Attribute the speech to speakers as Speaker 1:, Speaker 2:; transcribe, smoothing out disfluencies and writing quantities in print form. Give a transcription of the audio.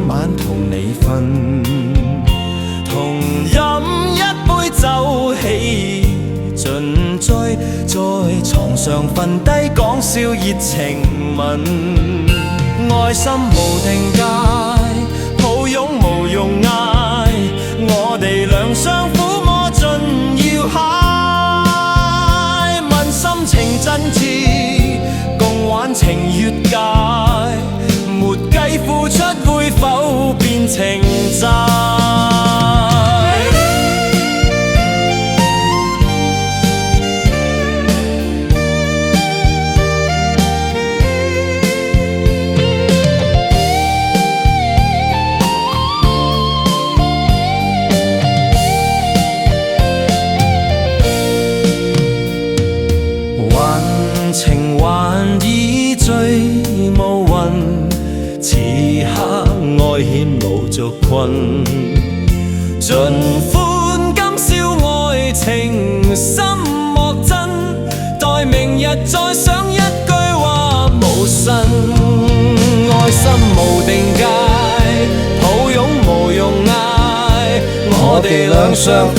Speaker 1: 晚同你瞓，同飲一杯酒喜盡醉，在床上瞓低講笑熱情吻，愛心無定界，抱擁無用嗌，我哋兩相撫摸盡要嗨，問心情真摯，共玩情越界，沒計付出會否變情債？情還已醉無魂，此刻愛欠無續困，盡歡今宵愛情深莫真，待明日再想一句話無神，愛心無定界，抱擁無用嗌，我哋兩相